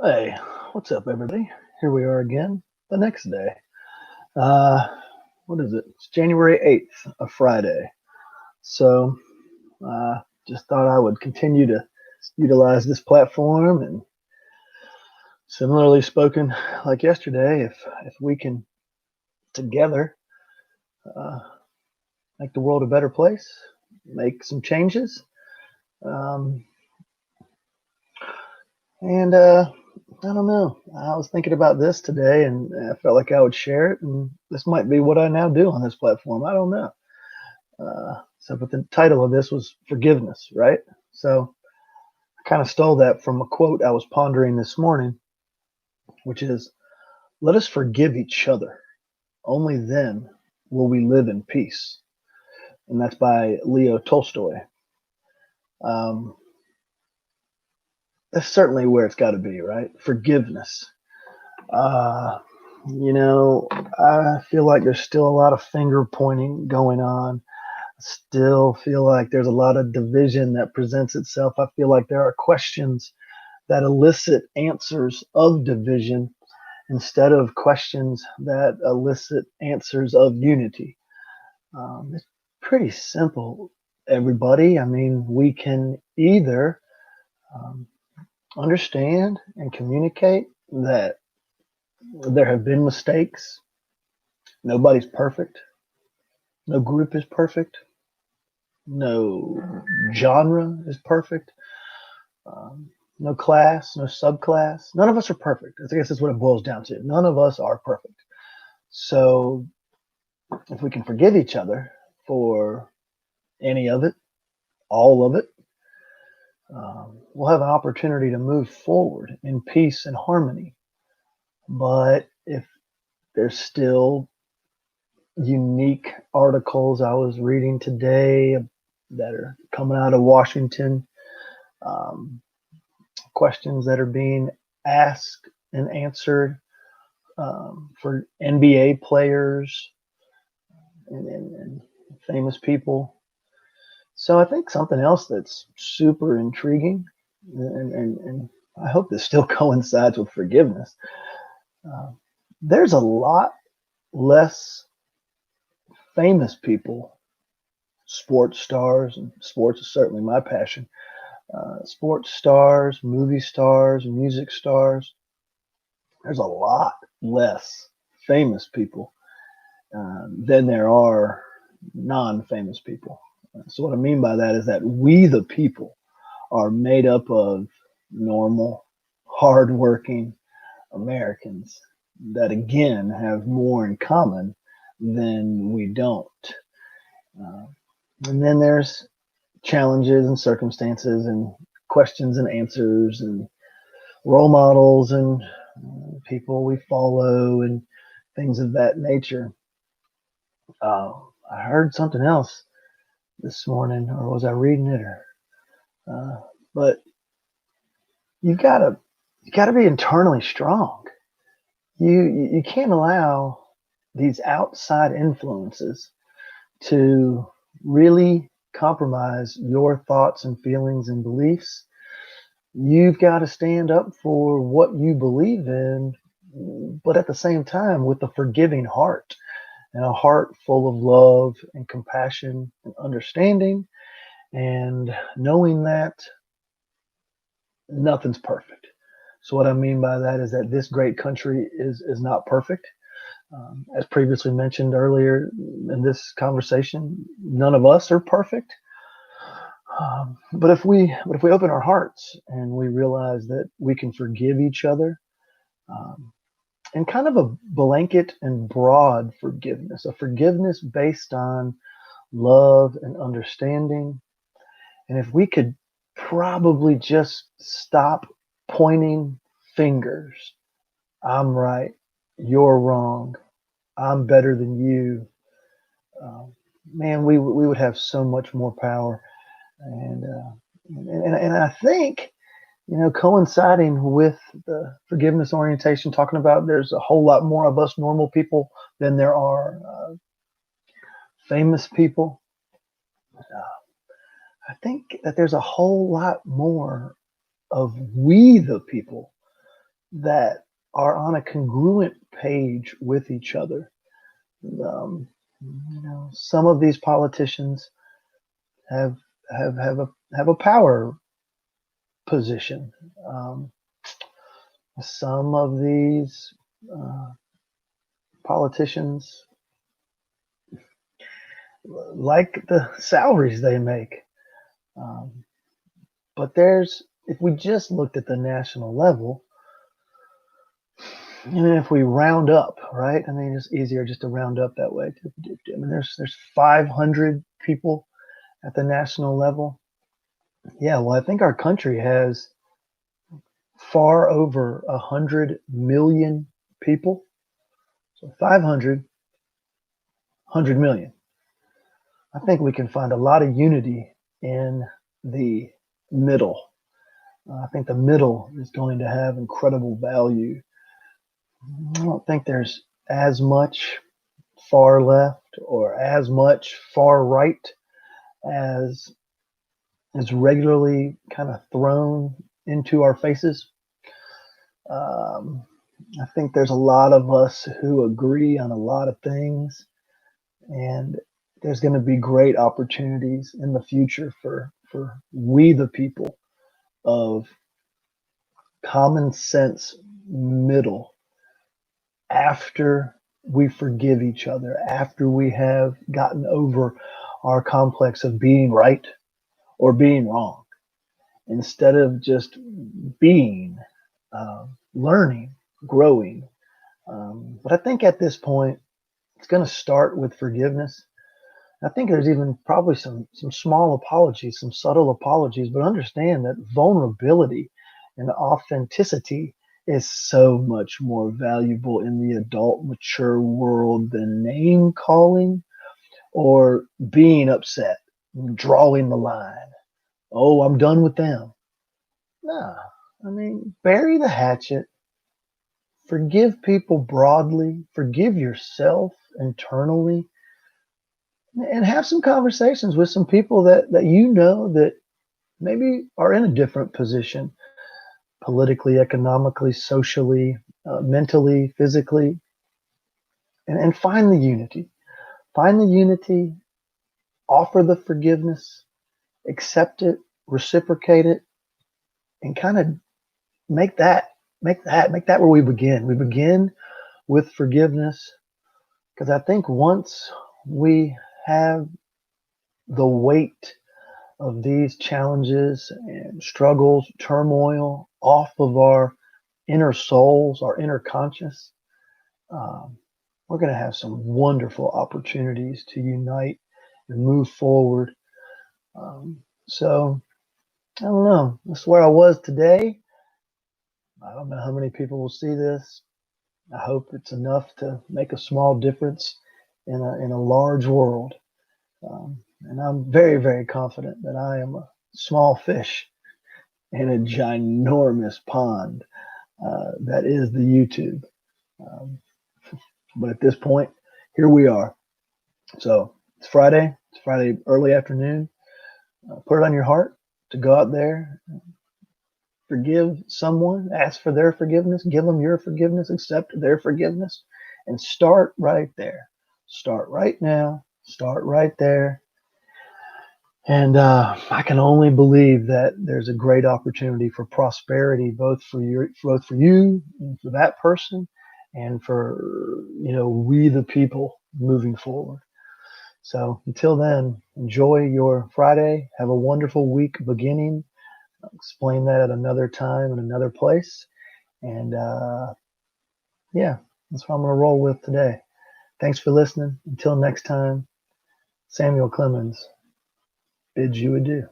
Hey, what's up, everybody? Here we are again, the next day. Uh, what is it? It's January 8th, a Friday. So, uh, just thought I would continue to utilize this platform and similarly spoken like yesterday, if we can together uh, make the world a better place, make some changes, um, and I don't know. I was thinking about this today and I felt like I would share it, and this might be what I now do on this platform. I don't know. But the title of this was forgiveness, right? So I kind of stole that from a quote I was pondering this morning, which is, "Let us forgive each other. Only then will we live in peace." And that's by Leo Tolstoy. Um, that's certainly where it's got to be, right? Forgiveness. Uh, I feel like there's still a lot of finger pointing going on. Still feel like there's a lot of division that presents itself. I feel like there are questions that elicit answers of division instead of questions that elicit answers of unity. It's pretty simple, everybody. I mean, we can either um, understand and communicate that there have been mistakes. Nobody's perfect. No group is perfect. No genre is perfect. Um, no class, no subclass. None of us are perfect. I guess that's what it boils down to. None of us are perfect. So if we can forgive each other for any of it, all of it, we'll have an opportunity to move forward in peace and harmony. But if there's still unique articles I was reading today that are coming out of Washington, um, questions that are being asked and answered for NBA players and famous people. So I think something else that's super intriguing, and I hope this still coincides with forgiveness. Uh, there's a lot less famous people, sports stars, and sports is certainly my passion. Sports stars, movie stars, music stars. There's a lot less famous people than there are non-famous people. So what I mean by that is that we, the people, are made up of normal, hardworking Americans that again have more in common than we don't. Uh, and then there's challenges and circumstances and questions and answers and role models and people we follow and things of that nature. Uh, I heard something else this morning, or was I reading it? Or uh, but you gotta be internally strong. You can't allow these outside influences to really compromise your thoughts and feelings and beliefs. You've got to stand up for what you believe in, but at the same time with a forgiving heart and a heart full of love and compassion and understanding, and knowing that nothing's perfect. So what I mean by that is that this great country is not perfect. As previously mentioned earlier in this conversation, none of us are perfect. But if we open our hearts and we realize that we can forgive each other, um, and kind of a blanket and broad forgiveness, a forgiveness based on love and understanding, and if we could probably just stop pointing fingers, I'm right, you're wrong, I'm better than you, um, man, we would have so much more power. And I think, coinciding with the forgiveness orientation, talking about there's a whole lot more of us normal people than there are famous people. I think that there's a whole lot more of we the people that are on a congruent page with each other. Some of these politicians have have a power position. Um, some of these uh, politicians like the salaries they make. Um, but if we just looked at the national level, if we round up, right? I mean, it's easier just to round up that way. I mean, there's 500 people at the national level. Yeah, well, I think our country has far over 100 million people. So 500, 100 million. I think we can find a lot of unity in the middle. I think the middle is going to have incredible value. I don't think there's as much far left or as much far right as is regularly kind of thrown into our faces. Um, I think there's a lot of us who agree on a lot of things, and there's going to be great opportunities in the future for we the people of common sense middle after we forgive each other, after we have gotten over our complex of being right or being wrong, instead of just being, learning, growing. But I think at this point, it's going to start with forgiveness. I think there's even probably some small apologies, some subtle apologies, but understand that vulnerability and authenticity is so much more valuable in the adult, mature world than name calling or being upset, drawing the line. Oh, I'm done with them. Nah, I mean, bury the hatchet, forgive people broadly, forgive yourself internally, and have some conversations with some people that that maybe are in a different position politically, economically, socially, mentally, physically, and find the unity. Find the unity, offer the forgiveness, accept it, reciprocate it, and kind of make that make that where we begin. We begin with forgiveness because I think once we have the weight of these challenges and struggles, turmoil off of our inner souls, our inner conscious, um, we're going to have some wonderful opportunities to unite and move forward. So I don't know. That's where I was today. I don't know how many people will see this. I hope it's enough to make a small difference in a large world. And I'm very, very confident that I am a small fish in a ginormous pond that is the YouTube. Um, but at this point, here we are. So it's Friday. It's Friday early afternoon. Put it on your heart to go out there, forgive someone, ask for their forgiveness, give them your forgiveness, accept their forgiveness, and start right there. Start right now. Start right there. And I can only believe that there's a great opportunity for prosperity, both for you, and for that person, and for we the people moving forward. So until then, enjoy your Friday. Have a wonderful week beginning. I'll explain that at another time and another place. And yeah, that's what I'm going to roll with today. Thanks for listening. Until next time, Samuel Clemens bids you adieu.